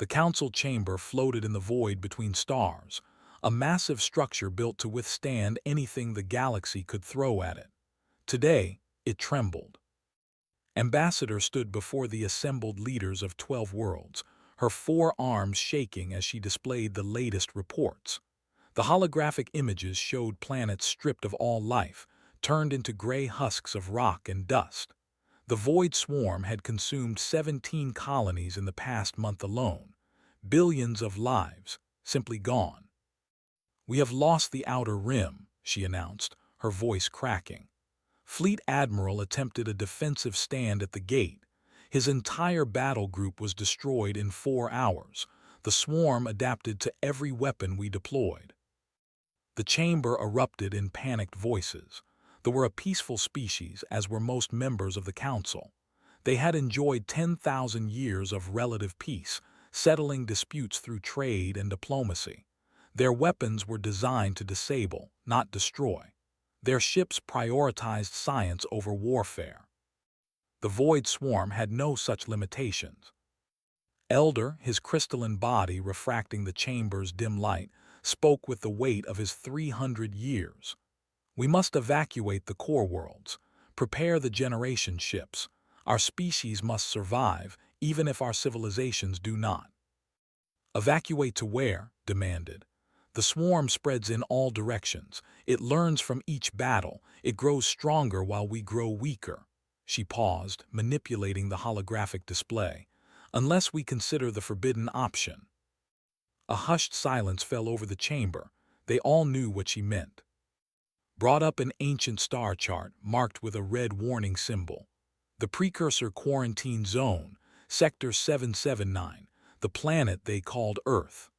The council chamber floated in the void between stars, a massive structure built to withstand anything the galaxy could throw at it. Today, it trembled. Ambassador stood before the assembled leaders of 12 worlds, her 4 arms shaking as she displayed the latest reports. The holographic images showed planets stripped of all life, turned into gray husks of rock and dust. The void swarm had consumed 17 colonies in the past month alone. Billions of lives, simply gone. "We have lost the outer rim," she announced, her voice cracking. Fleet Admiral attempted a defensive stand at the gate. His entire battle group was destroyed in 4 hours. The swarm adapted to every weapon we deployed. The chamber erupted in panicked voices. They were a peaceful species, as were most members of the council. They had enjoyed 10,000 years of relative peace, settling disputes through trade and diplomacy. Their weapons were designed to disable, not destroy. Their ships prioritized science over warfare. The void swarm had no such limitations. Elder, his crystalline body refracting the chamber's dim light, spoke with the weight of his 300 years. "We must evacuate the core worlds. Prepare the generation ships. Our species must survive, even if our civilizations do not." "Evacuate to where?" demanded. "The swarm spreads in all directions. It learns from each battle. It grows stronger while we grow weaker." She paused, manipulating the holographic display. "Unless we consider the forbidden option." A hushed silence fell over the chamber. They all knew what she meant. Brought up an ancient star chart marked with a red warning symbol. The precursor quarantine zone, Sector 779, the planet they called Earth.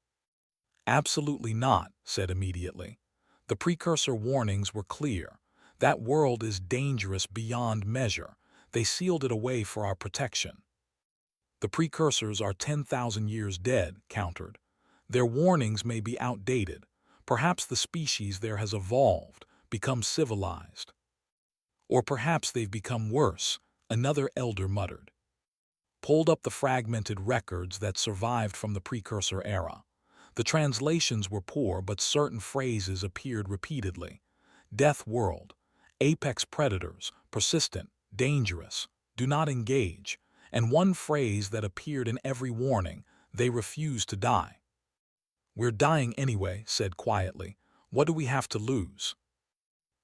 "Absolutely not," said immediately. "The precursor warnings were clear. That world is dangerous beyond measure. They sealed it away for our protection." "The precursors are 10,000 years dead," countered. "Their warnings may be outdated. Perhaps the species there has evolved, become civilized. Or perhaps they've become worse," another elder muttered. Pulled up the fragmented records that survived from the precursor era. The translations were poor, but certain phrases appeared repeatedly. "Death world," "apex predators," "persistent," "dangerous," "do not engage," and one phrase that appeared in every warning: "they refuse to die." "We're dying anyway," said quietly. "What do we have to lose?"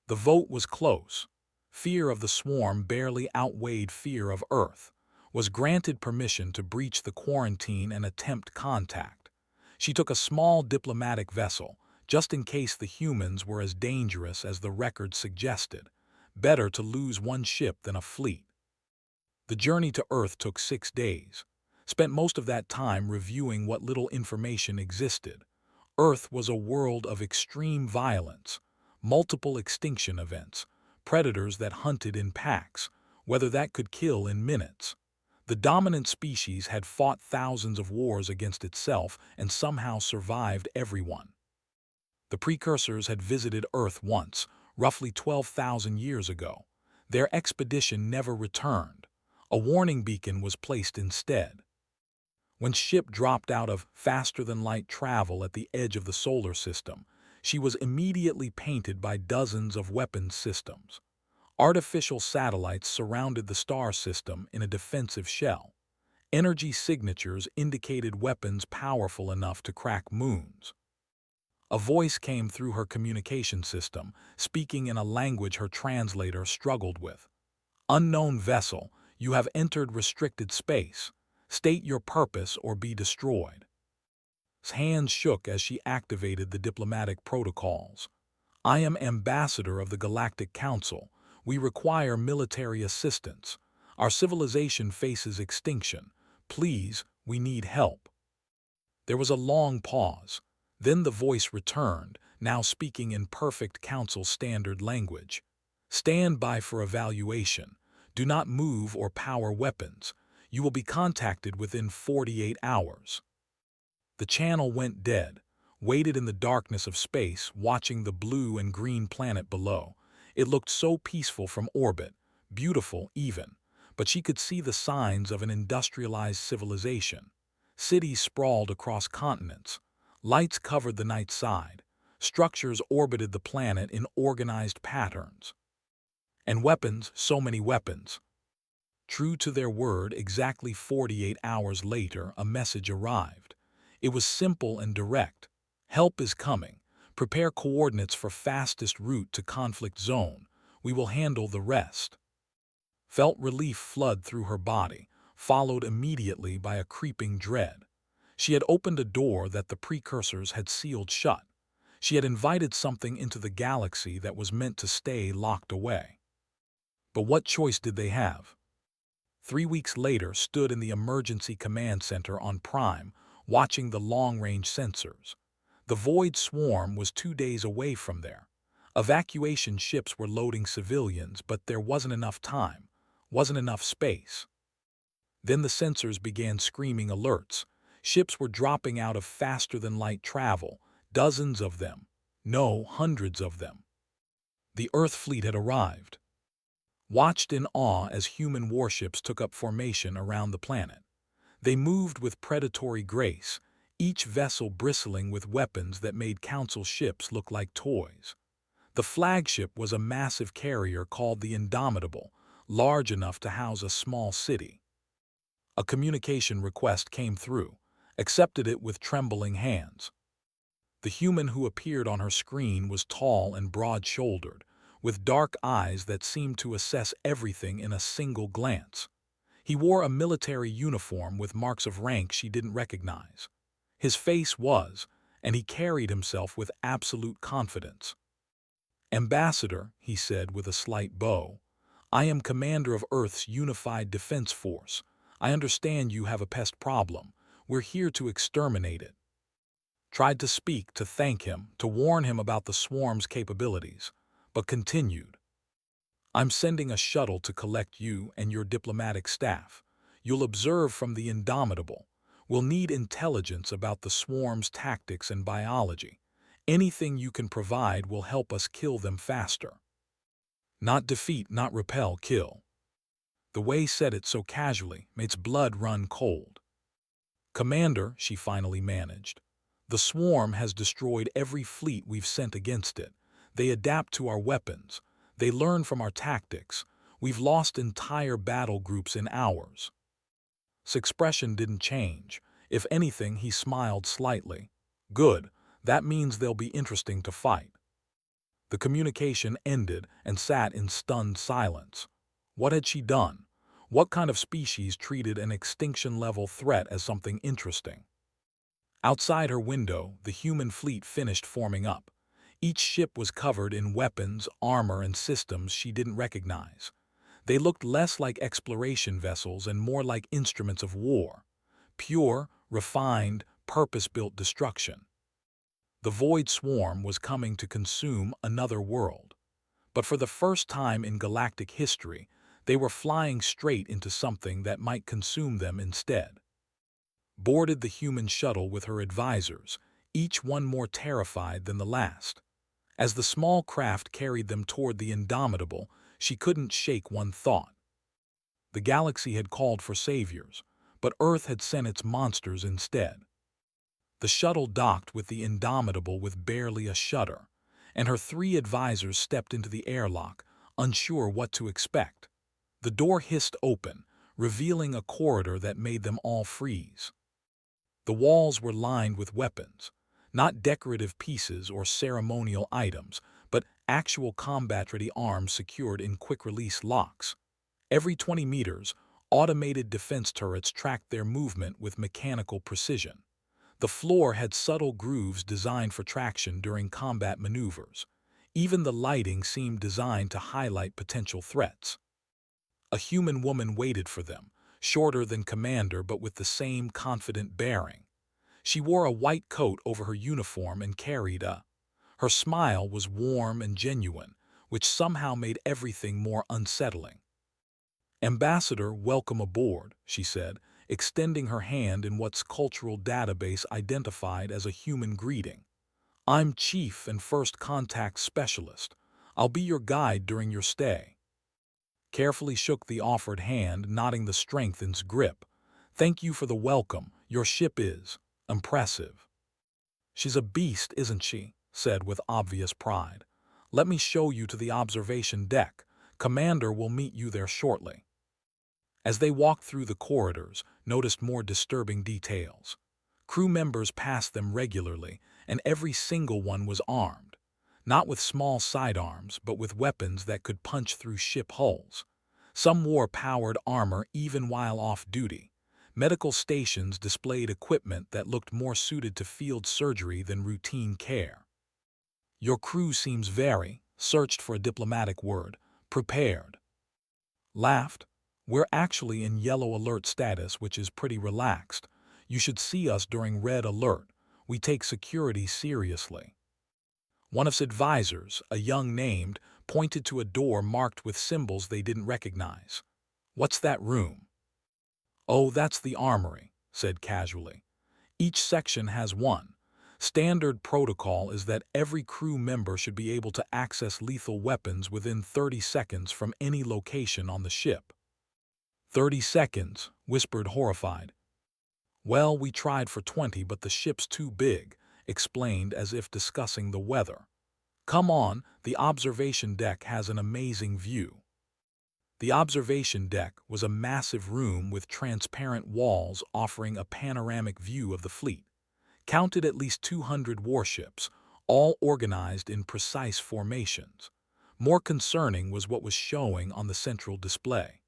The vote was close. Fear of the swarm barely outweighed fear of Earth. Was granted permission to breach the quarantine and attempt contact. She took a small diplomatic vessel, just in case the humans were as dangerous as the record suggested. Better to lose one ship than a fleet. The journey to Earth took 6 days. Spent most of that time reviewing what little information existed. Earth was a world of extreme violence, multiple extinction events, predators that hunted in packs, whether that could kill in minutes. The dominant species had fought thousands of wars against itself and somehow survived every one. The precursors had visited Earth once, roughly 12,000 years ago. Their expedition never returned. A warning beacon was placed instead. When ship dropped out of faster-than-light travel at the edge of the solar system, she was immediately painted by dozens of weapons systems. Artificial satellites surrounded the star system in a defensive shell. Energy signatures indicated weapons powerful enough to crack moons. A voice came through her communication system, speaking in a language her translator struggled with. "Unknown vessel, you have entered restricted space. State your purpose or be destroyed." His hands shook as she activated the diplomatic protocols. "I am ambassador of the Galactic Council. We require military assistance. Our civilization faces extinction. Please, we need help." There was a long pause. Then the voice returned, now speaking in perfect council standard language. "Stand by for evaluation. Do not move or power weapons. You will be contacted within 48 hours." The channel went dead, waited in the darkness of space, watching the blue and green planet below. It looked so peaceful from orbit, beautiful even, but she could see the signs of an industrialized civilization. Cities sprawled across continents. Lights covered the night side. Structures orbited the planet in organized patterns. And weapons, so many weapons. True to their word, exactly 48 hours later, a message arrived. It was simple and direct. Help is coming. Prepare coordinates for fastest route to conflict zone. We will handle the rest. Felt relief flood through her body, followed immediately by a creeping dread. She had opened a door that the precursors had sealed shut. She had invited something into the galaxy that was meant to stay locked away. But what choice did they have? 3 weeks later, stood in the emergency command center on Prime, watching the long-range sensors. The Void Swarm was 2 days away from there. Evacuation ships were loading civilians, but there wasn't enough time, wasn't enough space. Then the sensors began screaming alerts. Ships were dropping out of faster-than-light travel, dozens of them. No, hundreds of them. The Earth fleet had arrived. Watched in awe as human warships took up formation around the planet. They moved with predatory grace, each vessel bristling with weapons that made Council ships look like toys. The flagship was a massive carrier called the Indomitable, large enough to house a small city. A communication request came through, accepted it with trembling hands. The human who appeared on her screen was tall and broad-shouldered, with dark eyes that seemed to assess everything in a single glance. He wore a military uniform with marks of rank she didn't recognize. His face was, and he carried himself with absolute confidence. "Ambassador," he said with a slight bow, "I am commander of Earth's Unified Defense Force. I understand you have a pest problem. We're here to exterminate it." Tried to speak, to thank him, to warn him about the swarm's capabilities, but continued. "I'm sending a shuttle to collect you and your diplomatic staff. You'll observe from the Indomitable. We'll need intelligence about the swarm's tactics and biology. Anything you can provide will help us kill them faster. Not defeat, not repel, kill." The way said it so casually makes blood run cold. "Commander," she finally managed, "the swarm has destroyed every fleet we've sent against it. They adapt to our weapons. They learn from our tactics. We've lost entire battle groups in hours." His expression didn't change. If anything, he smiled slightly. "Good. That means they'll be interesting to fight." The communication ended and sat in stunned silence. What had she done? What kind of species treated an extinction-level threat as something interesting? Outside her window, the human fleet finished forming up. Each ship was covered in weapons, armor, and systems she didn't recognize. They looked less like exploration vessels and more like instruments of war. Pure, refined, purpose-built destruction. The Void Swarm was coming to consume another world. But for the first time in galactic history, they were flying straight into something that might consume them instead. Boarded the human shuttle with her advisors, each one more terrified than the last. As the small craft carried them toward the Indomitable, she couldn't shake one thought. The galaxy had called for saviors, but Earth had sent its monsters instead. The shuttle docked with the Indomitable with barely a shudder, and her 3 advisors stepped into the airlock, unsure what to expect. The door hissed open, revealing a corridor that made them all freeze. The walls were lined with weapons, not decorative pieces or ceremonial items, but actual combat-ready arms secured in quick-release locks. Every 20 meters, automated defense turrets tracked their movement with mechanical precision. The floor had subtle grooves designed for traction during combat maneuvers. Even the lighting seemed designed to highlight potential threats. A human woman waited for them, shorter than Commander but with the same confident bearing. She wore a white coat over her uniform and carried a. Her smile was warm and genuine, which somehow made everything more unsettling. "Ambassador, welcome aboard," she said, extending her hand in what's cultural database identified as a human greeting. "I'm Chief and First Contact Specialist. I'll be your guide during your stay." Carefully shook the offered hand, knotting the strength in its grip. "Thank you for the welcome. Your ship is impressive." "She's a beast, isn't she?" said with obvious pride. "Let me show you to the observation deck. Commander will meet you there shortly." As they walked through the corridors, noticed more disturbing details. Crew members passed them regularly, and every single one was armed. Not with small sidearms, but with weapons that could punch through ship hulls. Some wore powered armor even while off duty. Medical stations displayed equipment that looked more suited to field surgery than routine care. "Your crew seems very," searched for a diplomatic word, "prepared." Laughed. "We're actually in yellow alert status, which is pretty relaxed. You should see us during red alert. We take security seriously." One of his advisors, a young named, pointed to a door marked with symbols they didn't recognize. "What's that room?" "Oh, that's the armory," said casually. "Each section has one. Standard protocol is that every crew member should be able to access lethal weapons within 30 seconds from any location on the ship." 30 seconds, whispered horrified. "Well, we tried for 20, but the ship's too big," explained as if discussing the weather. "Come on, the observation deck has an amazing view." The observation deck was a massive room with transparent walls offering a panoramic view of the fleet. Counted at least 200 warships, all organized in precise formations. More concerning was what was showing on the central display.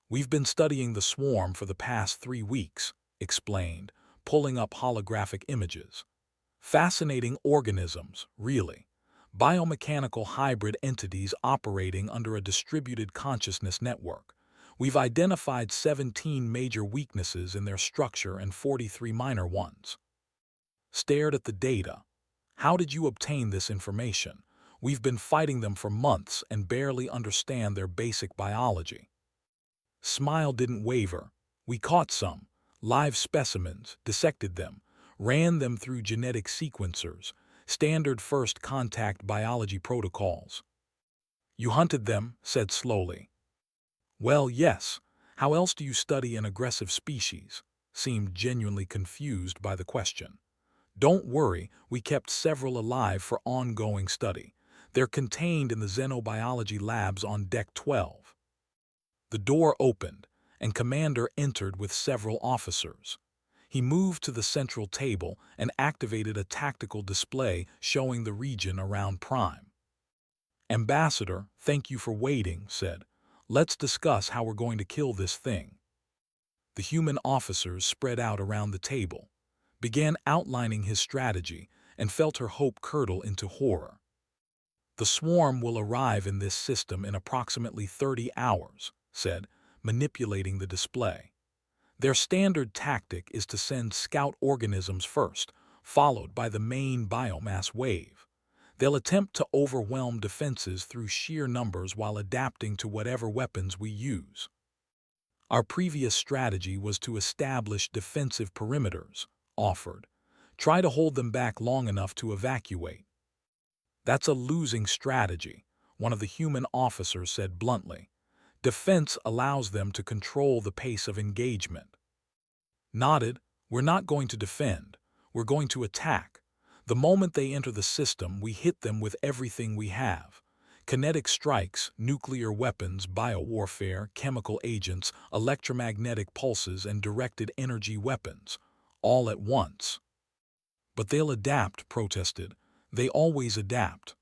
"We've been studying the swarm for the past 3 weeks," explained, pulling up holographic images. "Fascinating organisms, really. Biomechanical hybrid entities operating under a distributed consciousness network. We've identified 17 major weaknesses in their structure and 43 minor ones." Stared at the data. "How did you obtain this information? We've been fighting them for months and barely understand their basic biology." Smile didn't waver. "We caught some live specimens, dissected them, ran them through genetic sequencers, standard first contact biology protocols." "You hunted them," said slowly. "Well, yes. How else do you study an aggressive species?" Seemed genuinely confused by the question. "Don't worry, we kept several alive for ongoing study. They're contained in the xenobiology labs on Deck 12. The door opened, and Commander entered with several officers. He moved to the central table and activated a tactical display showing the region around Prime. "Ambassador, thank you for waiting," said. "Let's discuss how we're going to kill this thing." The human officers spread out around the table, began outlining his strategy, and felt her hope curdle into horror. "The swarm will arrive in this system in approximately 30 hours, said, manipulating the display. "Their standard tactic is to send scout organisms first, followed by the main biomass wave. They'll attempt to overwhelm defenses through sheer numbers while adapting to whatever weapons we use. Our previous strategy was to establish defensive perimeters," offered. "Try to hold them back long enough to evacuate." "That's a losing strategy," one of the human officers said bluntly. "Defense allows them to control the pace of engagement." Nodded. "We're not going to defend. We're going to attack. The moment they enter the system, we hit them with everything we have. Kinetic strikes, nuclear weapons, biowarfare, chemical agents, electromagnetic pulses, and directed energy weapons, all at once." "But they'll adapt," protested. "They always adapt."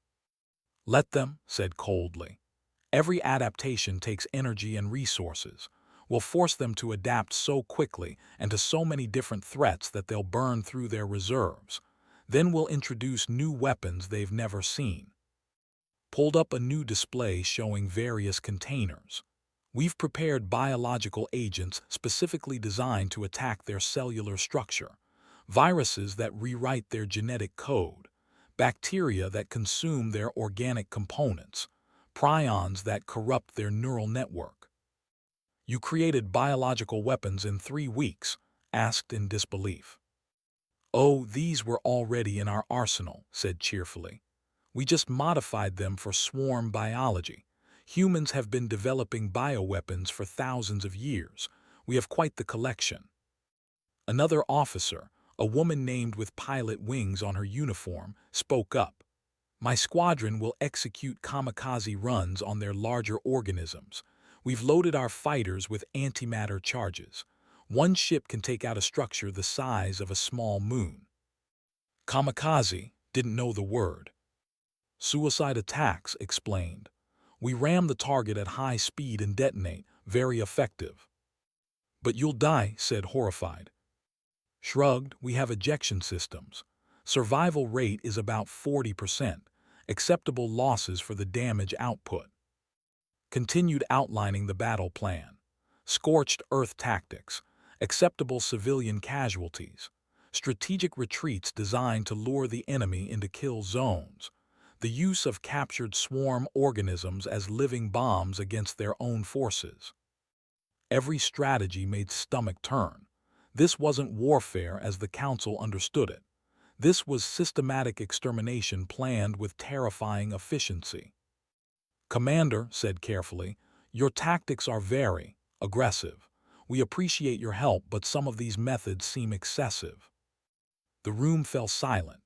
"Let them," said coldly. "Every adaptation takes energy and resources. We'll force them to adapt so quickly and to so many different threats that they'll burn through their reserves. Then we'll introduce new weapons they've never seen." Pulled up a new display showing various containers. "We've prepared biological agents specifically designed to attack their cellular structure, viruses that rewrite their genetic code, bacteria that consume their organic components, prions that corrupt their neural network." "You created biological weapons in 3 weeks?" asked in disbelief. "Oh, these were already in our arsenal," said cheerfully. "We just modified them for swarm biology. Humans have been developing bioweapons for thousands of years. We have quite the collection." Another officer, a woman named with pilot wings on her uniform, spoke up. My squadron will execute kamikaze runs on their larger organisms. We've loaded our fighters with antimatter charges. One ship can take out a structure the size of a small moon. Kamikaze didn't know the word. Suicide attacks, explained. We ram the target at high speed and detonate, very effective. But you'll die, said horrified. Shrugged, we have ejection systems. Survival rate is about 40%. Acceptable losses for the damage output. Continued outlining the battle plan. Scorched earth tactics. Acceptable civilian casualties. Strategic retreats designed to lure the enemy into kill zones. The use of captured swarm organisms as living bombs against their own forces. Every strategy made stomach turn. This wasn't warfare as the Council understood it. This was systematic extermination planned with terrifying efficiency. Commander said carefully, your tactics are very aggressive. We appreciate your help, but some of these methods seem excessive. The room fell silent,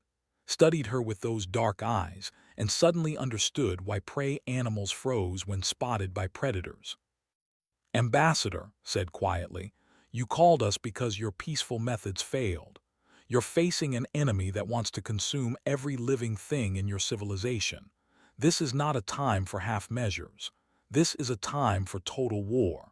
studied her with those dark eyes, and suddenly understood why prey animals froze when spotted by predators. Ambassador said quietly, you called us because your peaceful methods failed. You're facing an enemy that wants to consume every living thing in your civilization. This is not a time for half measures. This is a time for total war.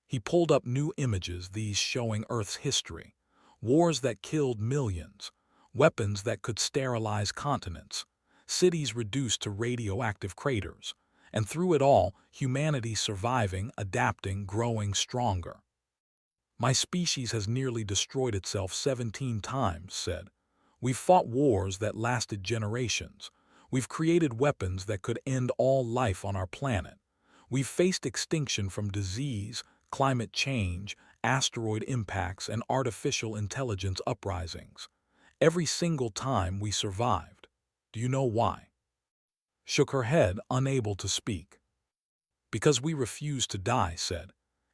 He pulled up new images, these showing Earth's history. Wars that killed millions. Weapons that could sterilize continents. Cities reduced to radioactive craters. And through it all, humanity surviving, adapting, growing stronger. My species has nearly destroyed itself 17 times, said. We've fought wars that lasted generations. We've created weapons that could end all life on our planet. We've faced extinction from disease, climate change, asteroid impacts, and artificial intelligence uprisings. Every single time we survived. Do you know why? Shook her head, unable to speak. Because we refuse to die, said.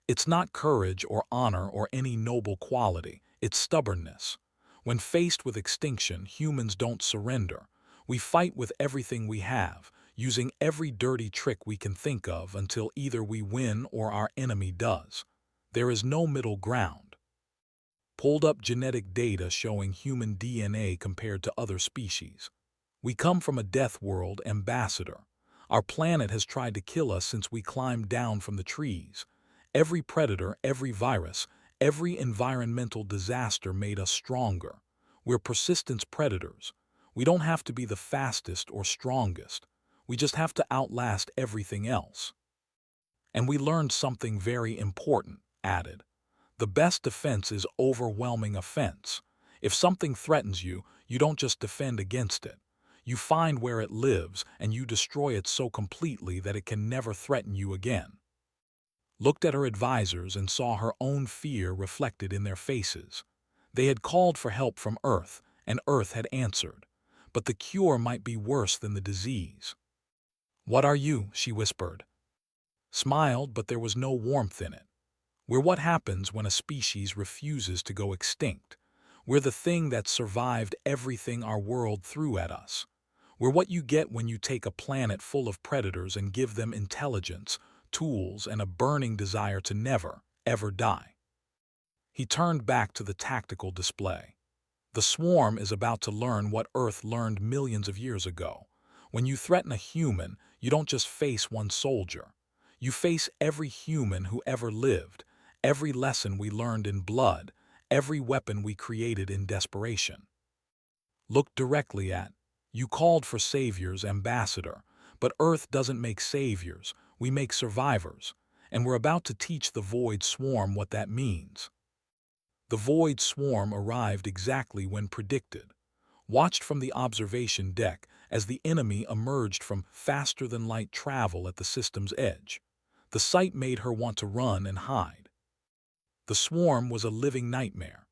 It's not courage or honor or any noble quality, it's stubbornness. When faced with extinction, humans don't surrender. We fight with everything we have, using every dirty trick we can think of until either we win or our enemy does. There is no middle ground. Pulled up genetic data showing human DNA compared to other species. We come from a death world, ambassador. Our planet has tried to kill us since we climbed down from the trees. Every predator, every virus, every environmental disaster made us stronger. We're persistence predators. We don't have to be the fastest or strongest. We just have to outlast everything else. And we learned something very important, added. The best defense is overwhelming offense. If something threatens you, you don't just defend against it. You find where it lives and you destroy it so completely that it can never threaten you again. Looked at her advisors and saw her own fear reflected in their faces. They had called for help from Earth, and Earth had answered. But the cure might be worse than the disease. What are you? She whispered. Smiled, but there was no warmth in it. We're what happens when a species refuses to go extinct. We're the thing that survived everything our world threw at us. We're what you get when you take a planet full of predators and give them intelligence, tools, and a burning desire to never, ever die. He turned back to the tactical display. The swarm is about to learn what Earth learned millions of years ago. When you threaten a human, you don't just face one soldier. You face every human who ever lived, every lesson we learned in blood, every weapon we created in desperation. Look directly at. You called for saviors, ambassador, but Earth doesn't make saviors, we make survivors, and we're about to teach the Void Swarm what that means. The Void Swarm arrived exactly when predicted, watched from the observation deck as the enemy emerged from faster-than-light travel at the system's edge. The sight made her want to run and hide. The swarm was a living nightmare.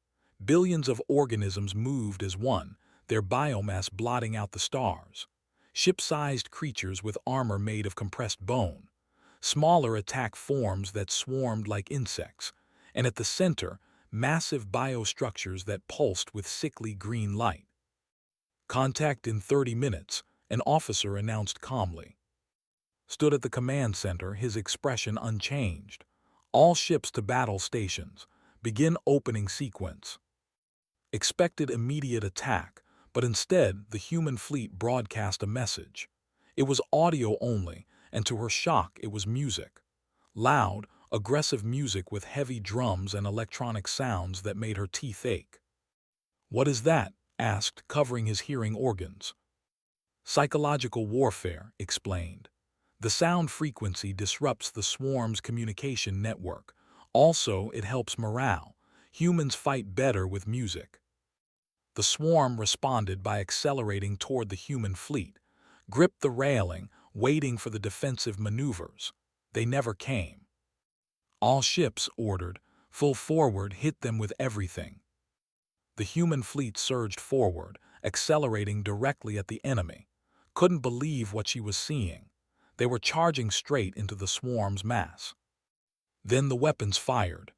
Billions of organisms moved as one, their biomass blotting out the stars. Ship-sized creatures with armor made of compressed bone. Smaller attack forms that swarmed like insects. And at the center, massive biostructures that pulsed with sickly green light. "Contact in 30 minutes," an officer announced calmly. Stood at the command center, his expression unchanged. "All ships to battle stations. Begin opening sequence." Expected immediate attack, but instead the human fleet broadcast a message. It was audio only, and to her shock it was music. Loud, aggressive music with heavy drums and electronic sounds that made her teeth ache. "What is that?" asked, covering his hearing organs. "Psychological warfare," explained. "The sound frequency disrupts the swarm's communication network. Also, it helps morale. Humans fight better with music." The swarm responded by accelerating toward the human fleet, gripped the railing, waiting for the defensive maneuvers. They never came. "All ships," ordered, "full forward, hit them with everything." The human fleet surged forward, accelerating directly at the enemy. Couldn't believe what she was seeing. They were charging straight into the swarm's mass. Then the weapons fired.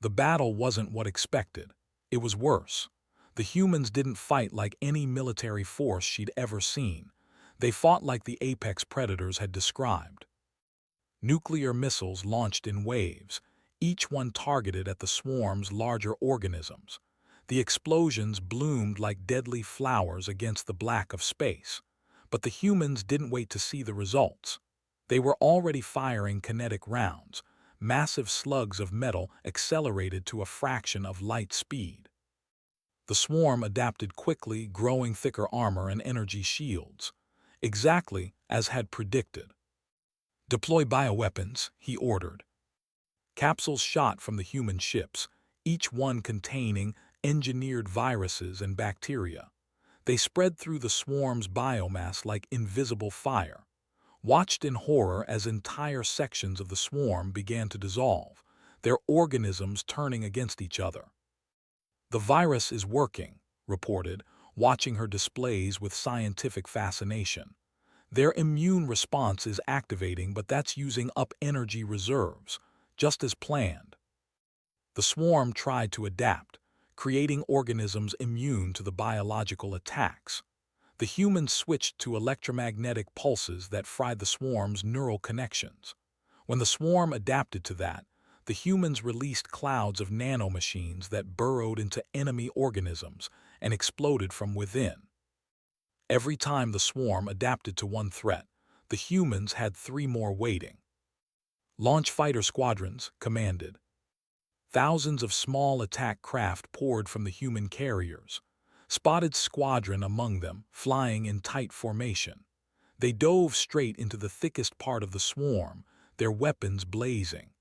The battle wasn't what expected. It was worse. The humans didn't fight like any military force she'd ever seen. They fought like the apex predators had described. Nuclear missiles launched in waves, each one targeted at the swarm's larger organisms. The explosions bloomed like deadly flowers against the black of space. But the humans didn't wait to see the results. They were already firing kinetic rounds, massive slugs of metal accelerated to a fraction of light speed. The swarm adapted quickly, growing thicker armor and energy shields, exactly as had predicted. "Deploy bioweapons," he ordered. Capsules shot from the human ships, each one containing engineered viruses and bacteria. They spread through the swarm's biomass like invisible fire. Watched in horror as entire sections of the swarm began to dissolve, their organisms turning against each other. "The virus is working," reported, watching her displays with scientific fascination. "Their immune response is activating, but that's using up energy reserves, just as planned." The swarm tried to adapt, creating organisms immune to the biological attacks. The humans switched to electromagnetic pulses that fried the swarm's neural connections. When the swarm adapted to that, the humans released clouds of nanomachines that burrowed into enemy organisms and exploded from within. Every time the swarm adapted to one threat, the humans had 3 more waiting. "Launch fighter squadrons," commanded. Thousands of small attack craft poured from the human carriers. Spotted squadron among them, flying in tight formation. They dove straight into the thickest part of the swarm, their weapons blazing.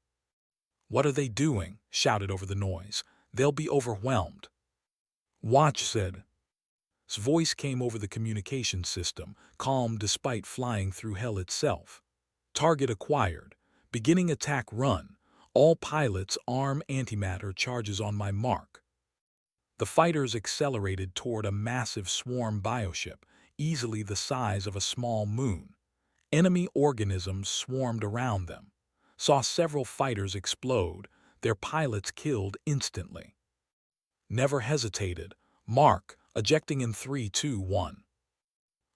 "What are they doing?" shouted over the noise. "They'll be overwhelmed." "Watch," said. His voice came over the communication system, calm despite flying through hell itself. "Target acquired. Beginning attack run. All pilots arm antimatter charges on my mark." The fighters accelerated toward a massive swarm bioship, easily the size of a small moon. Enemy organisms swarmed around them. Saw several fighters explode, their pilots killed instantly. Never hesitated. Mark, ejecting in 3, 2, 1.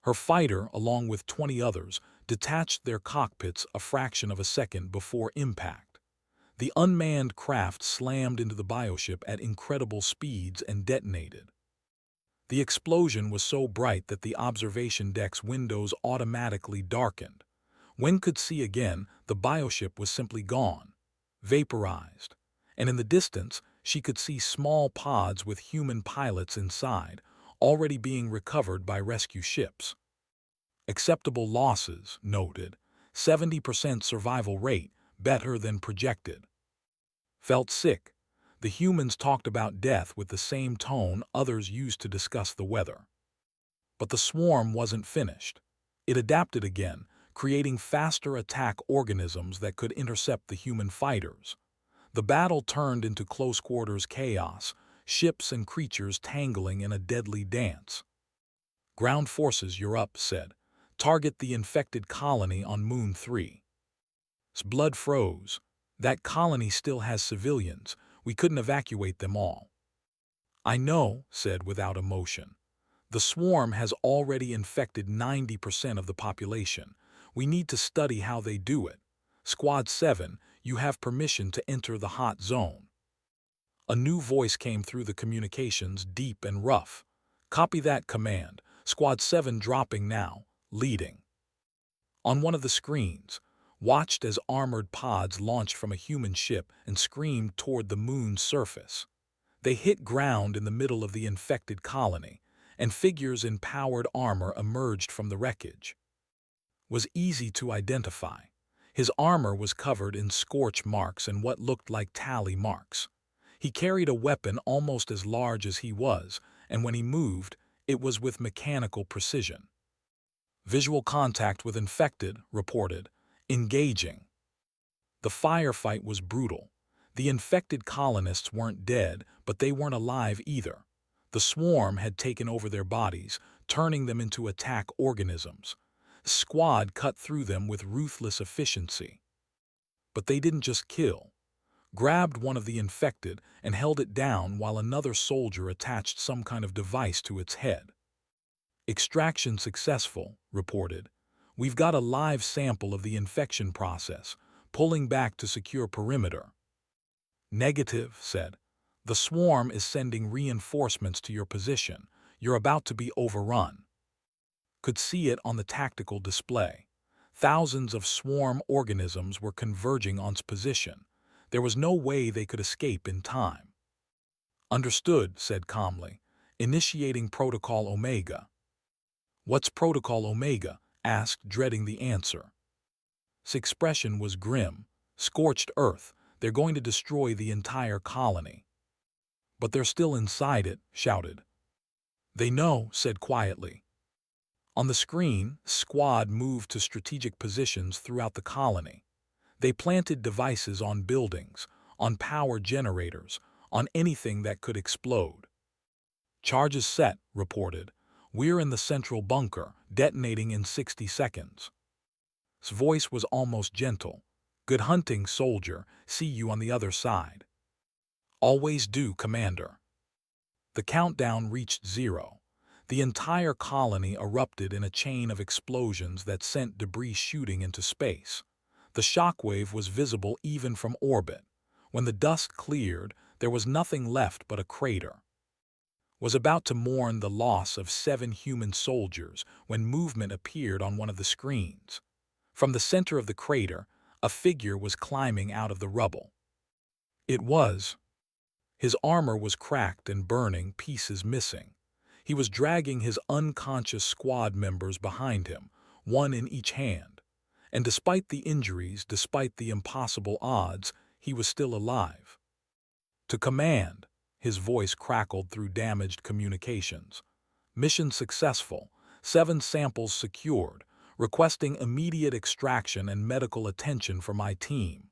Her fighter, along with 20 others, detached their cockpits a fraction of a second before impact. The unmanned craft slammed into the bioship at incredible speeds and detonated. The explosion was so bright that the observation deck's windows automatically darkened. When could see again, the bioship was simply gone, vaporized. And in the distance, she could see small pods with human pilots inside, already being recovered by rescue ships. "Acceptable losses," noted. 70% survival rate, better than projected. Felt sick. The humans talked about death with the same tone others used to discuss the weather. But the swarm wasn't finished. It adapted again, creating faster attack organisms that could intercept the human fighters. The battle turned into close-quarters chaos, ships and creatures tangling in a deadly dance. "Ground forces, you're up," said. "Target the infected colony on Moon 3. His blood froze. That colony still has civilians. We couldn't evacuate them all. I know, said without emotion. The swarm has already infected 90% of the population. We need to study how they do it. Squad 7, you have permission to enter the hot zone. A new voice came through the communications, deep and rough. Copy that command. Squad 7 dropping now, leading. On one of the screens, watched as armored pods launched from a human ship and screamed toward the moon's surface. They hit ground in the middle of the infected colony, and figures in powered armor emerged from the wreckage. Was easy to identify. His armor was covered in scorch marks and what looked like tally marks. He carried a weapon almost as large as he was, and when he moved, it was with mechanical precision. Visual contact with infected, reported. Engaging. The firefight was brutal. The infected colonists weren't dead, but they weren't alive either. The swarm had taken over their bodies, turning them into attack organisms. The squad cut through them with ruthless efficiency. But they didn't just kill. Grabbed one of the infected and held it down while another soldier attached some kind of device to its head. Extraction successful, reported. We've got a live sample of the infection process, pulling back to secure perimeter. Negative, said. The swarm is sending reinforcements to your position. You're about to be overrun. Could see it on the tactical display. Thousands of swarm organisms were converging on its position. There was no way they could escape in time. Understood, said calmly. Initiating Protocol Omega. What's Protocol Omega? Asked, dreading the answer. His expression was grim. Scorched earth. They're going to destroy the entire colony. But they're still inside it, shouted. They know, said quietly. On the screen, squad moved to strategic positions throughout the colony. They planted devices on buildings, on power generators, on anything that could explode. Charges set, reported. We're in the central bunker, detonating in 60 seconds. His voice was almost gentle. Good hunting, soldier. See you on the other side. Always do, Commander. The countdown reached 0. The entire colony erupted in a chain of explosions that sent debris shooting into space. The shockwave was visible even from orbit. When the dust cleared, there was nothing left but a crater. Was about to mourn the loss of 7 human soldiers when movement appeared on one of the screens. From the center of the crater, a figure was climbing out of the rubble. It was. His armor was cracked and burning, pieces missing. He was dragging his unconscious squad members behind him, one in each hand. And despite the injuries, despite the impossible odds, he was still alive. To command, his voice crackled through damaged communications. Mission successful, 7 samples secured, requesting immediate extraction and medical attention for my team.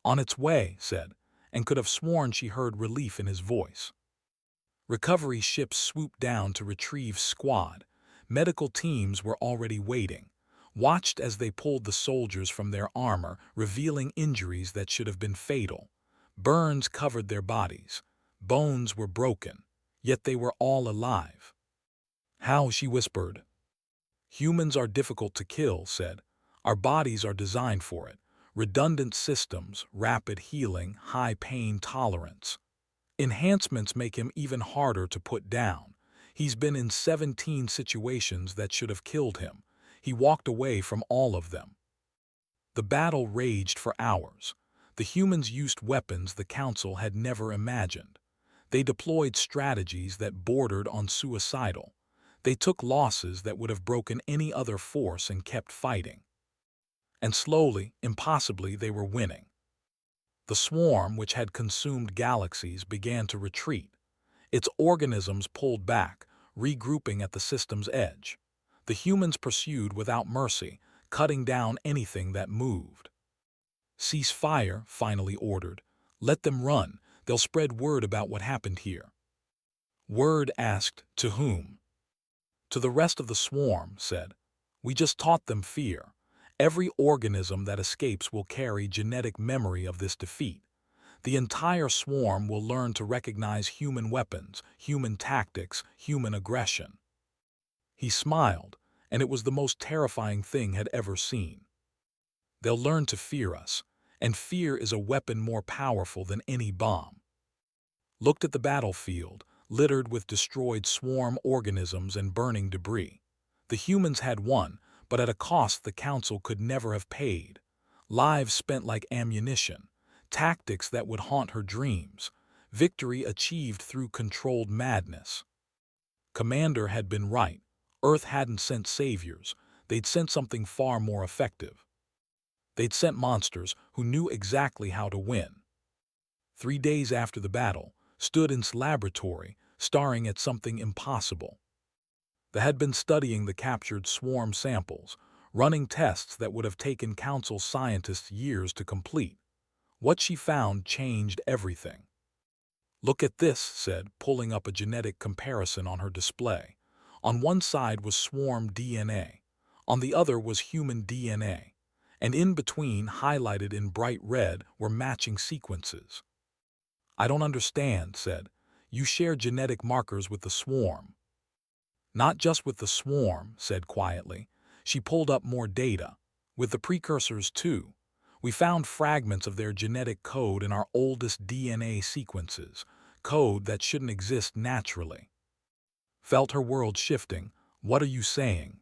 On its way, said, and could have sworn she heard relief in his voice. Recovery ships swooped down to retrieve squad. Medical teams were already waiting, watched as they pulled the soldiers from their armor, revealing injuries that should have been fatal. Burns covered their bodies. Bones were broken, yet they were all alive. How, she whispered. Humans are difficult to kill, said. Our bodies are designed for it. Redundant systems, rapid healing, high pain tolerance. Enhancements make him even harder to put down. He's been in 17 situations that should have killed him. He walked away from all of them. The battle raged for hours. The humans used weapons the Council had never imagined. They deployed strategies that bordered on suicidal. They took losses that would have broken any other force and kept fighting. And slowly, impossibly, they were winning. The swarm, which had consumed galaxies, began to retreat. Its organisms pulled back, regrouping at the system's edge. The humans pursued without mercy, cutting down anything that moved. Cease fire, finally ordered. Let them run. They'll spread word about what happened here. Word asked, to whom? To the rest of the swarm, said. We just taught them fear. Every organism that escapes will carry genetic memory of this defeat. The entire swarm will learn to recognize human weapons, human tactics, human aggression. He smiled, and it was the most terrifying thing had ever seen. They'll learn to fear us, and fear is a weapon more powerful than any bomb. Looked at the battlefield, littered with destroyed swarm organisms and burning debris. The humans had won, but at a cost the Council could never have paid. Lives spent like ammunition, tactics that would haunt her dreams, victory achieved through controlled madness. Commander had been right. Earth hadn't sent saviors. They'd sent something far more effective. They'd sent monsters who knew exactly how to win. 3 days after the battle, stood in its laboratory, staring at something impossible. They had been studying the captured swarm samples, running tests that would have taken Council scientists years to complete. What she found changed everything. "Look at this," said, pulling up a genetic comparison on her display. On one side was swarm DNA, on the other was human DNA, and in between, highlighted in bright red, were matching sequences. "I don't understand," said. "You share genetic markers with the swarm." "Not just with the swarm," said quietly. She pulled up more data. "With the precursors, too. We found fragments of their genetic code in our oldest DNA sequences, code that shouldn't exist naturally." Felt her world shifting. "What are you saying?"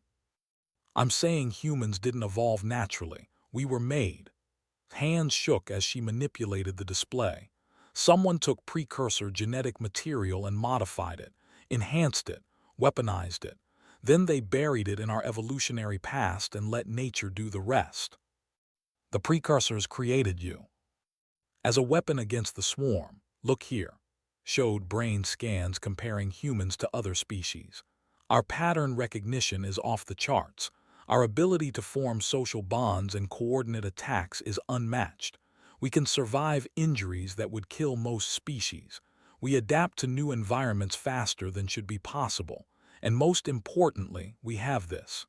"I'm saying humans didn't evolve naturally. We were made." Hands shook as she manipulated the display. "Someone took precursor genetic material and modified it, enhanced it, weaponized it. Then they buried it in our evolutionary past and let nature do the rest. The precursors created you as a weapon against the swarm. Look here." Showed brain scans comparing humans to other species. "Our pattern recognition is off the charts. Our ability to form social bonds and coordinate attacks is unmatched. We can survive injuries that would kill most species. We adapt to new environments faster than should be possible. And most importantly, we have this."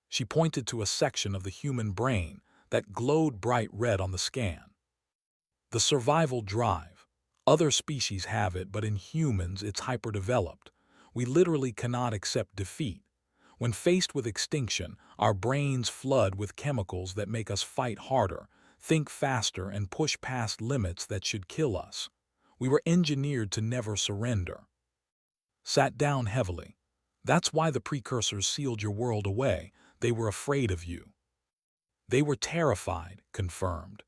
She pointed to a section of the human brain that glowed bright red on the scan. "The survival drive. Other species have it, but in humans it's hyperdeveloped. We literally cannot accept defeat. When faced with extinction, our brains flood with chemicals that make us fight harder, think faster, and push past limits that should kill us. We were engineered to never surrender." Sat down heavily. "That's why the precursors sealed your world away. They were afraid of you." "They were terrified," confirmed.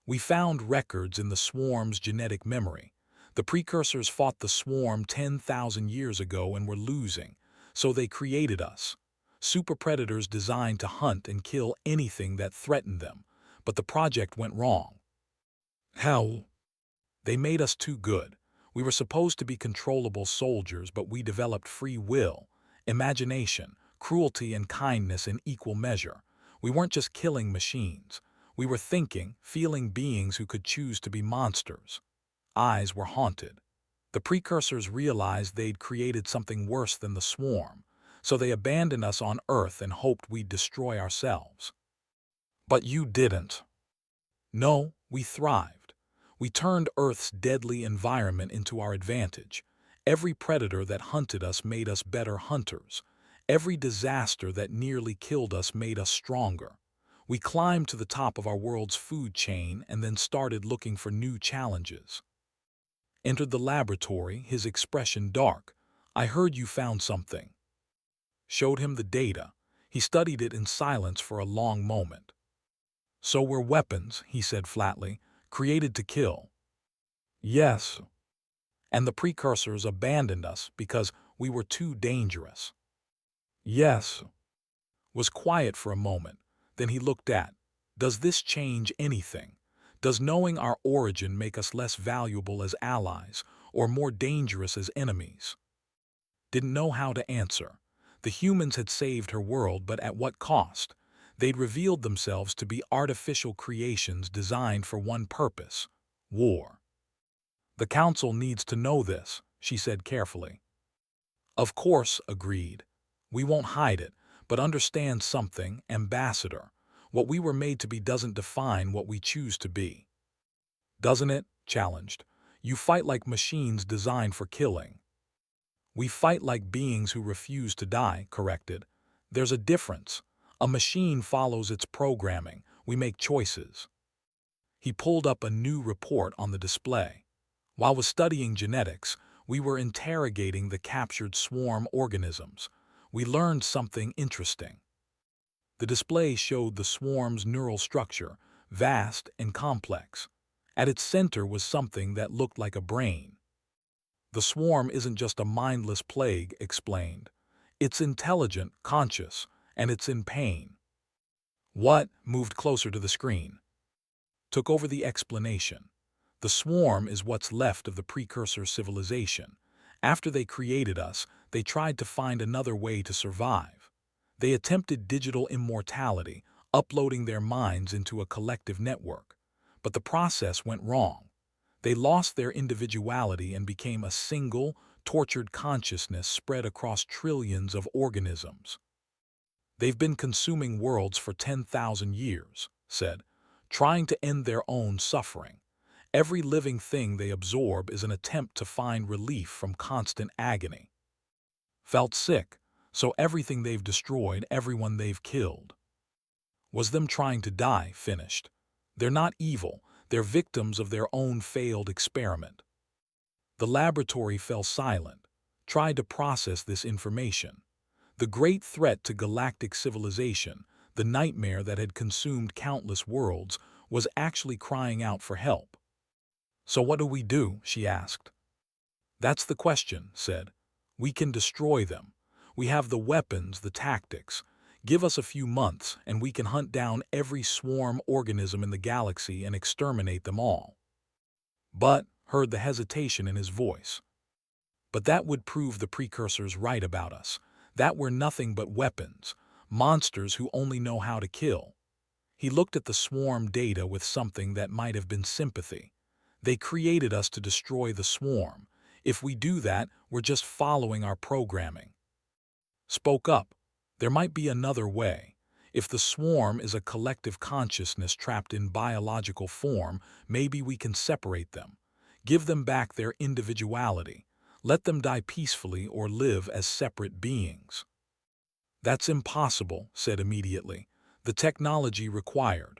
"We found records in the swarm's genetic memory. The precursors fought the swarm 10,000 years ago and were losing, so they created us. Super predators designed to hunt and kill anything that threatened them, but the project went wrong." "How?" "They made us too good. We were supposed to be controllable soldiers, but we developed free will, imagination, cruelty, and kindness in equal measure. We weren't just killing machines. We were thinking, feeling beings who could choose to be monsters." Eyes were haunted. "The precursors realized they'd created something worse than the swarm, so they abandoned us on Earth and hoped we'd destroy ourselves." "But you didn't." "No, we thrived. We turned Earth's deadly environment into our advantage. Every predator that hunted us made us better hunters. Every disaster that nearly killed us made us stronger. We climbed to the top of our world's food chain and then started looking for new challenges." Entered the laboratory, his expression dark. "I heard you found something." Showed him the data. He studied it in silence for a long moment. "So we're weapons," he said flatly, "created to kill." "Yes." "And the precursors abandoned us because we were too dangerous." "Yes." Was quiet for a moment. Then he looked at, "Does this change anything? Does knowing our origin make us less valuable as allies or more dangerous as enemies?" Didn't know how to answer. The humans had saved her world, but at what cost? They'd revealed themselves to be artificial creations designed for one purpose: war. "The Council needs to know this," she said carefully. "Of course," agreed. "We won't hide it, but understand something, Ambassador. What we were made to be doesn't define what we choose to be." "Doesn't it?" challenged. You fight like machines designed for killing. We fight like beings who refuse to die, corrected. There's a difference. A machine follows its programming. We make choices. He pulled up a new report on the display. While was studying genetics, we were interrogating the captured swarm organisms. We learned something interesting. The display showed the swarm's neural structure, vast and complex. At its center was something that looked like a brain. The swarm isn't just a mindless plague, explained. It's intelligent, conscious, and it's in pain. What moved closer to the screen? Took over the explanation. The swarm is what's left of the precursor civilization. After they created us, they tried to find another way to survive. They attempted digital immortality, uploading their minds into a collective network. But the process went wrong. They lost their individuality and became a single, tortured consciousness spread across trillions of organisms. They've been consuming worlds for 10,000 years, said, trying to end their own suffering. Every living thing they absorb is an attempt to find relief from constant agony. Felt sick, so everything they've destroyed, everyone they've killed, was them trying to die, finished. They're not evil, they're victims of their own failed experiment. The laboratory fell silent, tried to process this information. The great threat to galactic civilization, the nightmare that had consumed countless worlds, was actually crying out for help. So what do we do? She asked. That's the question, said. We can destroy them. We have the weapons, the tactics. Give us a few months, and we can hunt down every swarm organism in the galaxy and exterminate them all. But, heard the hesitation in his voice. But that would prove the precursors right about us, that we're nothing but weapons, monsters who only know how to kill. He looked at the swarm data with something that might have been sympathy. They created us to destroy the swarm. If we do that, we're just following our programming. Spoke up. There might be another way. If the swarm is a collective consciousness trapped in biological form, maybe we can separate them. Give them back their individuality. Let them die peacefully or live as separate beings. That's impossible, said immediately. The technology required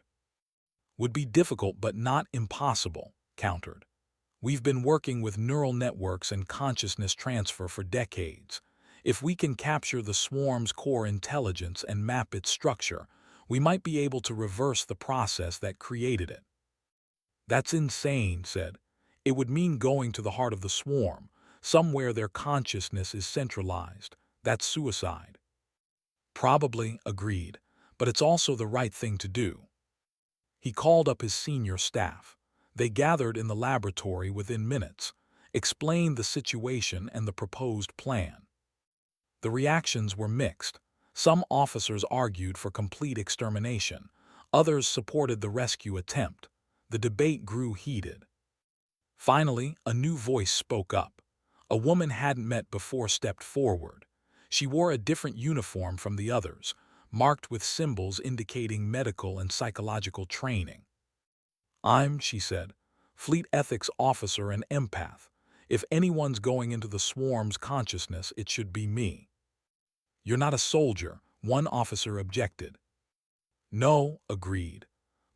would be difficult but not impossible, countered. We've been working with neural networks and consciousness transfer for decades. If we can capture the swarm's core intelligence and map its structure, we might be able to reverse the process that created it. That's insane, said. It would mean going to the heart of the swarm, somewhere their consciousness is centralized. That's suicide. Probably, agreed, but it's also the right thing to do. He called up his senior staff. They gathered in the laboratory within minutes, explained the situation and the proposed plan. The reactions were mixed. Some officers argued for complete extermination. Others supported the rescue attempt. The debate grew heated. Finally, a new voice spoke up. A woman hadn't met before stepped forward. She wore a different uniform from the others, marked with symbols indicating medical and psychological training. I'm, she said, fleet ethics officer and empath. If anyone's going into the swarm's consciousness, it should be me. You're not a soldier, one officer objected. No, agreed.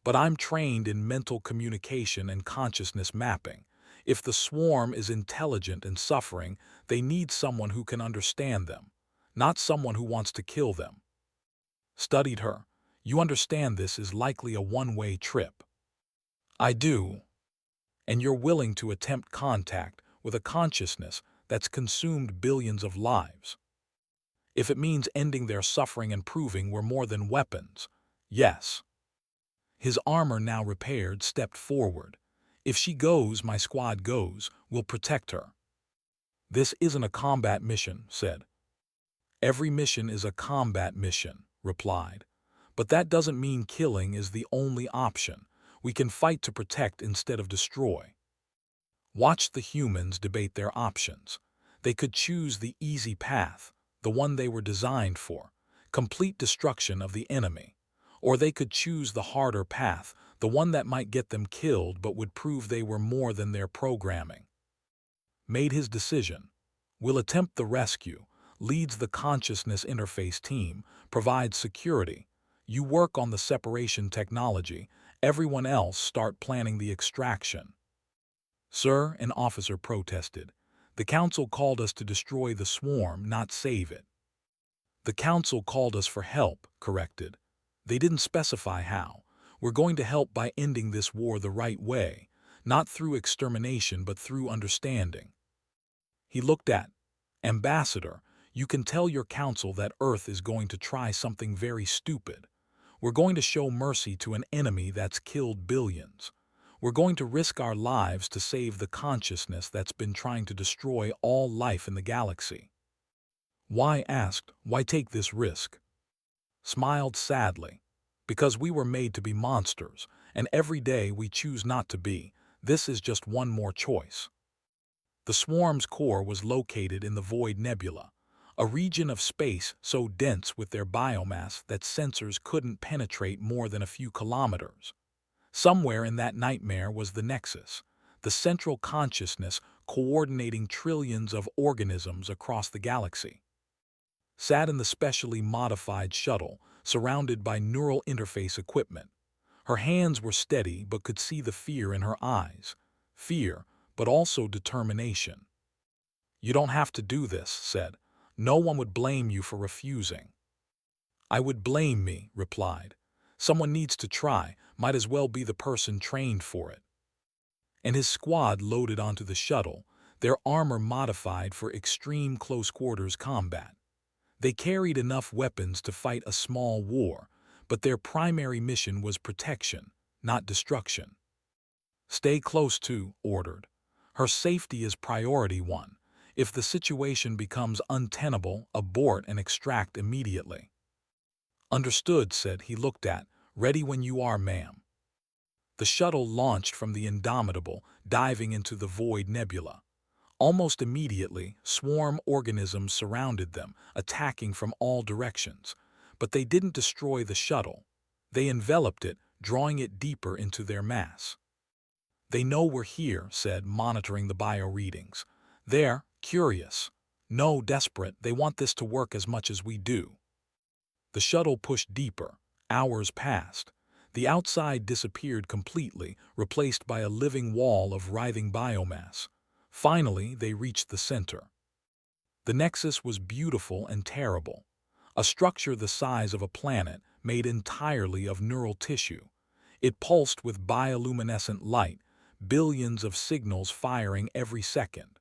But I'm trained in mental communication and consciousness mapping. If the swarm is intelligent and suffering, they need someone who can understand them, not someone who wants to kill them. Studied her. You understand this is likely a one-way trip. I do. And you're willing to attempt contact with a consciousness that's consumed billions of lives. If it means ending their suffering and proving we're more than weapons, yes. His armor, now repaired, stepped forward. If she goes, my squad goes. We'll protect her. This isn't a combat mission, said. Every mission is a combat mission, replied. But that doesn't mean killing is the only option. We can fight to protect instead of destroy. Watch the humans debate their options. They could choose the easy path, the one they were designed for, complete destruction of the enemy. Or they could choose the harder path, the one that might get them killed but would prove they were more than their programming. Made his decision. Will attempt the rescue, leads the consciousness interface team, provides security. You work on the separation technology, everyone else start planning the extraction. Sir, an officer protested. The council called us to destroy the swarm, not save it. The council called us for help, corrected. They didn't specify how. We're going to help by ending this war the right way, not through extermination but through understanding. He looked at Ambassador, you can tell your council that Earth is going to try something very stupid. We're going to show mercy to an enemy that's killed billions. We're going to risk our lives to save the consciousness that's been trying to destroy all life in the galaxy. Why asked, why take this risk? Smiled sadly. Because we were made to be monsters, and every day we choose not to be. This is just one more choice. The swarm's core was located in the Void Nebula, a region of space so dense with their biomass that sensors couldn't penetrate more than a few kilometers. Somewhere in that nightmare was the Nexus, the central consciousness coordinating trillions of organisms across the galaxy. Sat in the specially modified shuttle, surrounded by neural interface equipment. Her hands were steady but could see the fear in her eyes. Fear, but also determination. You don't have to do this, said. No one would blame you for refusing. I would blame me, replied. Someone needs to try, might as well be the person trained for it. And his squad loaded onto the shuttle, their armor modified for extreme close-quarters combat. They carried enough weapons to fight a small war, but their primary mission was protection, not destruction. Stay close to, ordered. Her safety is priority one. If the situation becomes untenable, abort and extract immediately. Understood, said. He looked at, ready when you are, ma'am. The shuttle launched from the Indomitable, diving into the Void Nebula. Almost immediately, swarm organisms surrounded them, attacking from all directions. But they didn't destroy the shuttle. They enveloped it, drawing it deeper into their mass. They know we're here, said, monitoring the bio readings. They're curious. No, desperate. They want this to work as much as we do. The shuttle pushed deeper. Hours passed. The outside disappeared completely, replaced by a living wall of writhing biomass. Finally, they reached the center. The Nexus was beautiful and terrible. A structure the size of a planet, made entirely of neural tissue. It pulsed with bioluminescent light, billions of signals firing every second.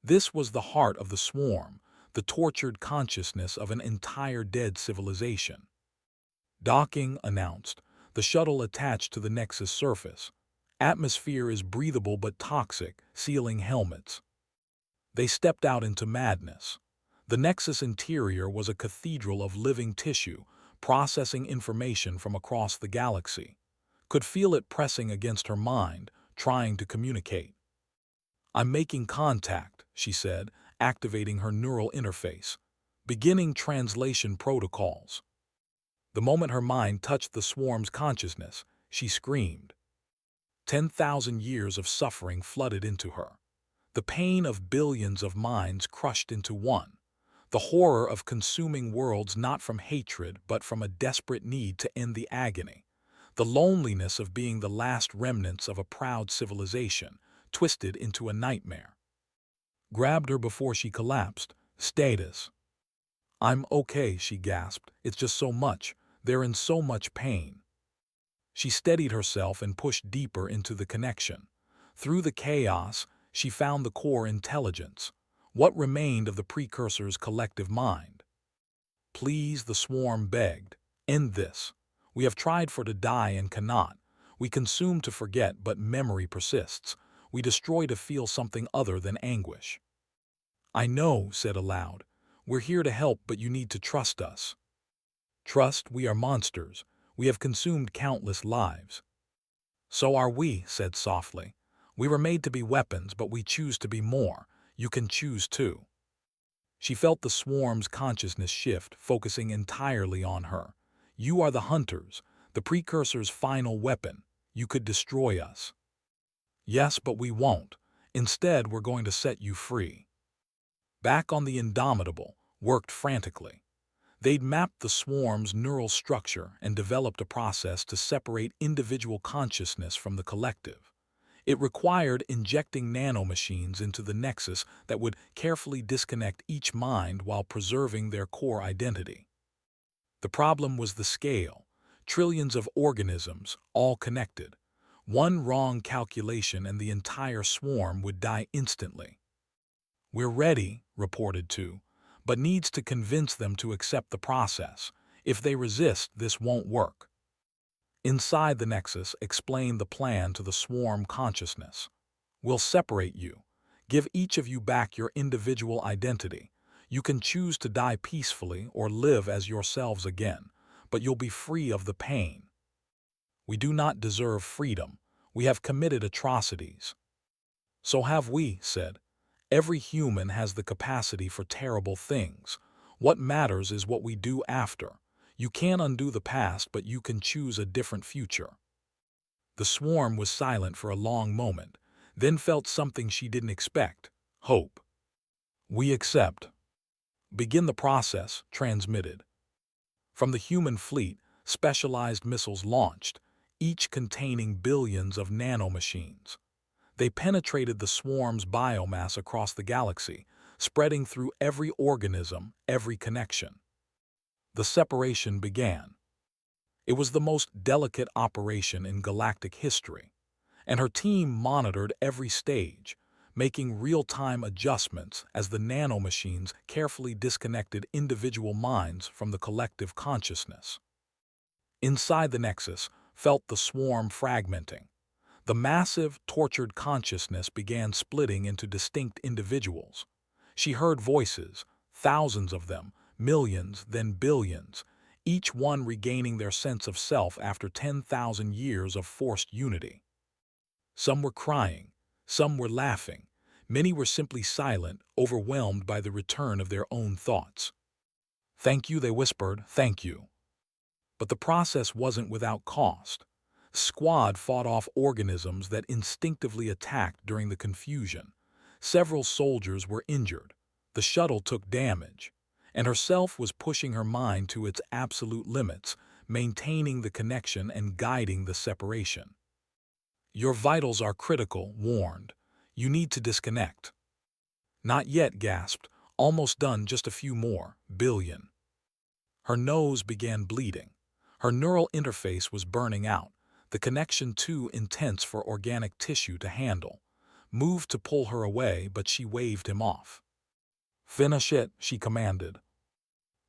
This was the heart of the swarm, the tortured consciousness of an entire dead civilization. Docking announced. The shuttle attached to the Nexus surface. Atmosphere is breathable but toxic, sealing helmets. They stepped out into madness. The Nexus interior was a cathedral of living tissue, processing information from across the galaxy. Could feel it pressing against her mind, trying to communicate. I'm making contact, she said, activating her neural interface. Beginning translation protocols. The moment her mind touched the swarm's consciousness, she screamed. 10,000 years of suffering flooded into her. The pain of billions of minds crushed into one. The horror of consuming worlds not from hatred but from a desperate need to end the agony. The loneliness of being the last remnants of a proud civilization, twisted into a nightmare. Grabbed her before she collapsed. Status. I'm okay, she gasped. It's just so much. They're in so much pain. She steadied herself and pushed deeper into the connection. Through the chaos, she found the core intelligence, what remained of the precursor's collective mind. Please, the swarm begged, end this. We have tried for to die and cannot. We consume to forget, but memory persists. We destroy to feel something other than anguish. I know, said aloud. We're here to help, but you need to trust us. Trust, we are monsters. We have consumed countless lives. So are we, said softly. We were made to be weapons, but we choose to be more. You can choose too. She felt the swarm's consciousness shift, focusing entirely on her. You are the hunters, The precursor's final weapon. You could destroy us. Yes, but we won't. Instead, we're going to set you free. Back on the Indomitable, worked frantically. They'd mapped the swarm's neural structure and developed a process to separate individual consciousness from the collective. It required injecting nanomachines into the nexus that would carefully disconnect each mind while preserving their core identity. The problem was the scale. Trillions of organisms, all connected. One wrong calculation and the entire swarm would die instantly. We're ready, reported 2, but needs to convince them to accept the process. If they resist, this won't work. Inside the Nexus, explain the plan to the swarm consciousness. We'll separate you, give each of you back your individual identity. You can choose to die peacefully or live as yourselves again, but you'll be free of the pain. We do not deserve freedom. We have committed atrocities. So have we, said. Every human has the capacity for terrible things. What matters is what we do after. You can't undo the past, but you can choose a different future. The swarm was silent for a long moment, then felt something she didn't expect: hope. We accept. Begin the process, transmitted. From the human fleet, specialized missiles launched, each containing billions of nanomachines. They penetrated the swarm's biomass across the galaxy, spreading through every organism, every connection. The separation began. It was the most delicate operation in galactic history, and her team monitored every stage, making real-time adjustments as the nanomachines carefully disconnected individual minds from the collective consciousness. Inside the Nexus, felt the swarm fragmenting. The massive, tortured consciousness began splitting into distinct individuals. She heard voices, thousands of them, millions, then billions, each one regaining their sense of self after 10,000 years of forced unity. Some were crying, some were laughing, many were simply silent, overwhelmed by the return of their own thoughts. "Thank you," they whispered, "thank you." But the process wasn't without cost. Squad fought off organisms that instinctively attacked during the confusion. Several soldiers were injured. The shuttle took damage, and herself was pushing her mind to its absolute limits, maintaining the connection and guiding the separation. "Your vitals are critical," warned. "You need to disconnect." "Not yet," gasped. "Almost done, just a few more, billion." Her nose began bleeding. Her neural interface was burning out, the connection too intense for organic tissue to handle. Moved to pull her away, but she waved him off. "Finish it," she commanded.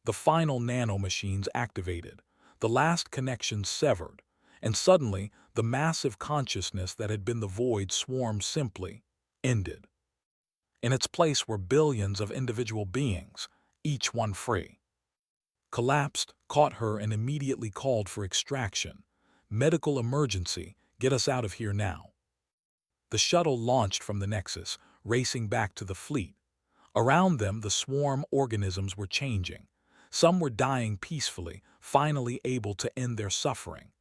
The final nanomachines activated, the last connection severed, and suddenly the massive consciousness that had been the void swarm simply ended. In its place were billions of individual beings, each one free. Collapsed, caught her, and immediately called for extraction. "Medical emergency, get us out of here now." The shuttle launched from the Nexus, racing back to the fleet. Around them, the swarm organisms were changing. Some were dying peacefully, finally able to end their suffering.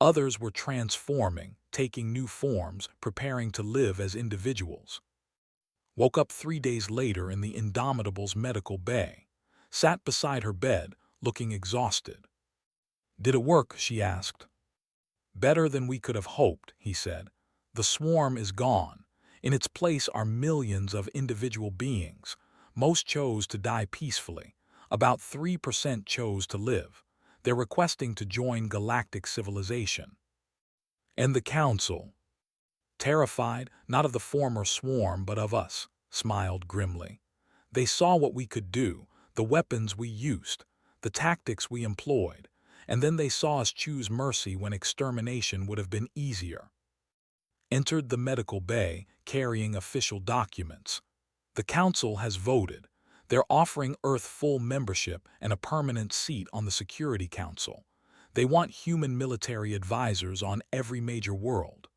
Others were transforming, taking new forms, preparing to live as individuals. Woke up 3 days later in the Indomitable's medical bay. Sat beside her bed, looking exhausted. "Did it work?" she asked. "Better than we could have hoped," he said. "The swarm is gone. In its place are millions of individual beings. Most chose to die peacefully. About 3% chose to live. They're requesting to join galactic civilization." "And the Council?" "Terrified, not of the former swarm, but of us," smiled grimly. "They saw what we could do, the weapons we used, the tactics we employed, and then they saw us choose mercy when extermination would have been easier." Entered the medical bay, carrying official documents. "The Council has voted. They're offering Earth full membership and a permanent seat on the Security Council. They want human military advisors on every major world."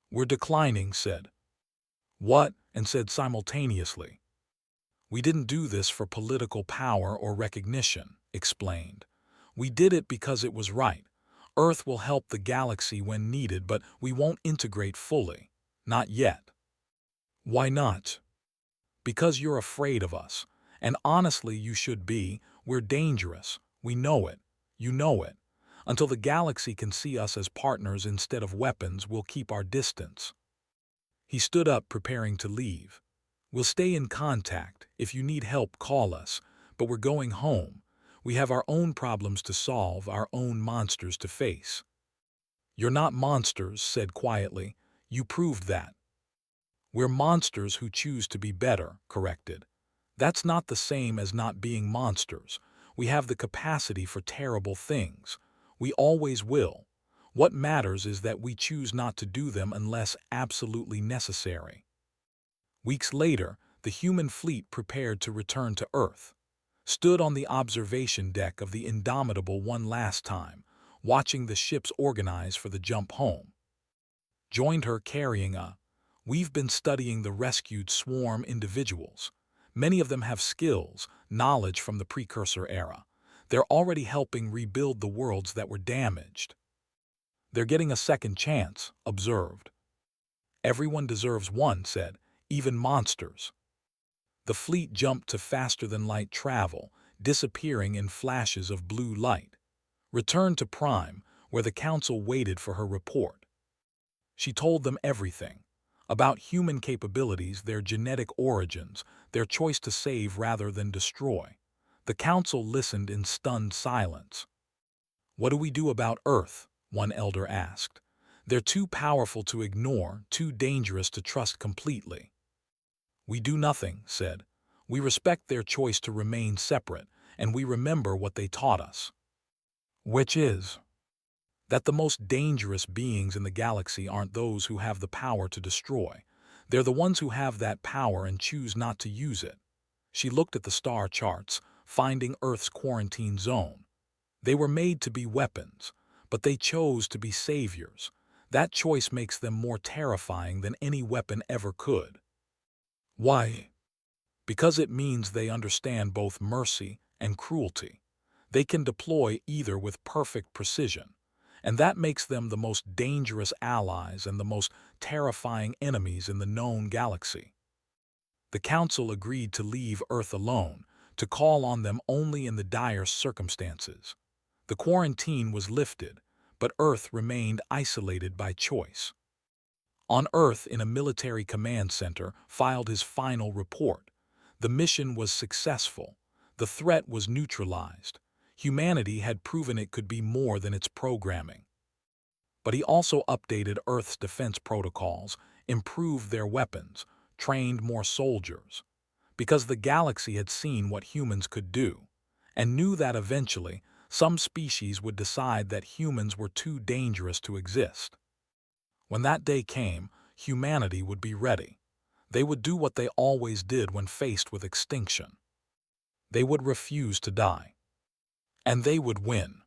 "We're declining," said. "What?" and said simultaneously. "We didn't do this for political power or recognition," explained. "We did it because it was right. Earth will help the galaxy when needed, but we won't integrate fully. Not yet. Why not? Because you're afraid of us. And honestly, you should be. We're dangerous. We know it. You know it. Until the galaxy can see us as partners instead of weapons, we'll keep our distance. He stood up, preparing to leave. We'll stay in contact. If you need help, call us. But we're going home. We have our own problems to solve, our own monsters to face. You're not monsters, said quietly. You proved that. We're monsters who choose to be better, corrected. That's not the same as not being monsters. We have the capacity for terrible things. We always will. What matters is that we choose not to do them unless absolutely necessary. Weeks later, the human fleet prepared to return to Earth. Stood on the observation deck of the Indomitable one last time, watching the ships organize for the jump home. Joined her carrying "We've been studying the rescued swarm individuals. Many of them have skills, knowledge from the precursor era. They're already helping rebuild the worlds that were damaged. They're getting a second chance," observed. Everyone deserves one, said, even monsters. The fleet jumped to faster-than-light travel, disappearing in flashes of blue light. Returned to Prime, where the council waited for her report. She told them everything. About human capabilities, their genetic origins, their choice to save rather than destroy. The council listened in stunned silence. "What do we do about Earth?" one elder asked. "They're too powerful to ignore, too dangerous to trust completely." "We do nothing," said. "We respect their choice to remain separate, and we remember what they taught us." Which is that the most dangerous beings in the galaxy aren't those who have the power to destroy. They're the ones who have that power and choose not to use it. She looked at the star charts, finding Earth's quarantine zone. They were made to be weapons, but they chose to be saviors. That choice makes them more terrifying than any weapon ever could. Why? Because it means they understand both mercy and cruelty. They can deploy either with perfect precision, and that makes them the most dangerous allies and the most terrifying enemies in the known galaxy. The Council agreed to leave Earth alone, to call on them only in the direst circumstances. The quarantine was lifted, but Earth remained isolated by choice. On Earth, in a military command center, filed his final report. The mission was successful. The threat was neutralized. Humanity had proven it could be more than its programming. But he also updated Earth's defense protocols, improved their weapons, trained more soldiers. Because the galaxy had seen what humans could do, and knew that eventually some species would decide that humans were too dangerous to exist. When that day came, humanity would be ready. They would do what they always did when faced with extinction. They would refuse to die. And they would win.